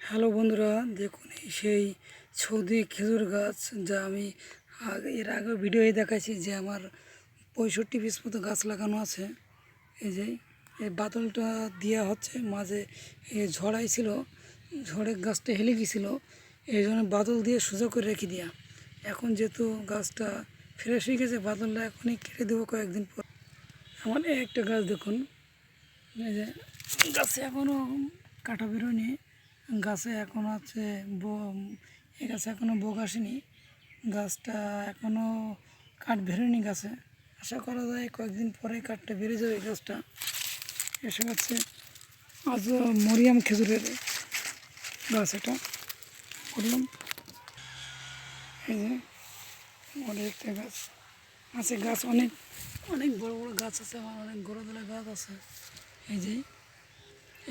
Hello বন্ধুরা, দেখুন এই সেই সৌদি খেজুর গাছ, যা আমি এর আগে ভিডিওয়ে দেখাইছি যে আমার 65 পিস মতো গাছ লাগানো আছে। এই যে এই বাদলটা দেওয়া হচ্ছে, মাঝে এই ঝড়াইছিল, ঝড়ে গাছটা হেলে গিয়েছিল, এই জন্য বাদল দিয়ে সোজা করে রেখে দেওয়া। এখন যেহেতু গাছটা ফ্রেশ হয়ে গেছে, বাদলটা এখনই কেটে দেবো কয়েকদিন পর। আমার এই একটা গাছ দেখুন, এই যে গাছে এখনও কাটা বেরোয়নি, গাছে এখনও আছে এই গাছে এখনও বোক আসেনি, গাছটা এখনও কাঠ বেরোয়নি গাছে। আশা করা যায় কয়েকদিন পরে কাঠটা বেড়ে যাবে। এই গাছটা এসে গেছে আজ মরিয়াম খেজুরের গাছ, এটা করলাম। এই যে অনেকটা গাছ আছে, গাছ অনেক অনেক বড় বড় গাছ আছে, আমার অনেক গোড়াদোলা গাছ আছে। এই যে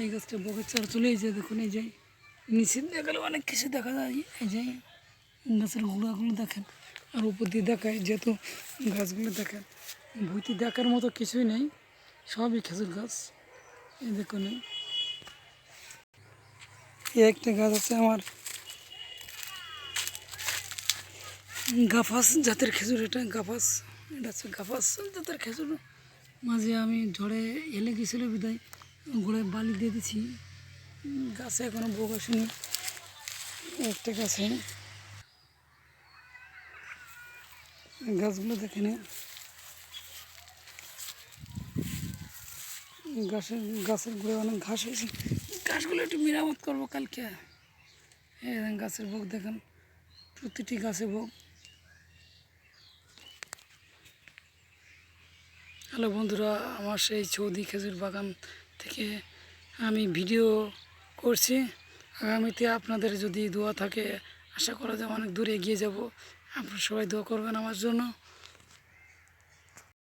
এই গাছটা বকের চার চলে, এই যে দেখুন, এই যে নিচে দেখালে অনেক কিছু দেখা যায়। এই যে গাছের গুঁড়াগুলো দেখেন, আর উপর দিয়ে দেখায়, যেহেতু গাছগুলো দেখেন ভুঁইতে দেখার মতো কিছুই নেই, সবই খেজুর গাছ। এই দেখুন এই একটা গাছ আছে আমার, গাফাস জাতের খেজুর, এটা গাফাস, এটা হচ্ছে গাফাস জাতের খেজুর। মাঝে আমি ঝড়ে এলে গেছিলো বিদায় গোড়ায় বালি দিয়ে দিছি, গাছে এখনও বোক আসেনি। একটা গাছে গাছগুলো দেখে নে, গাছের গোড়ায় অনেক ঘাস হয়েছে, ঘাসগুলো একটু মেরামত করবো কালকে। এই গাছের বোক দেখেন, প্রতিটি গাছে বোক। হ্যালো বন্ধুরা, আমার সেই সৌদি খেজুর বাগান থেকে আমি ভিডিও করছি। আগামীতে আপনাদের যদি দোয়া থাকে, আশা করা যায় অনেক দূর এগিয়ে যাব। আপনারা সবাই দোয়া করবেন আমার জন্য।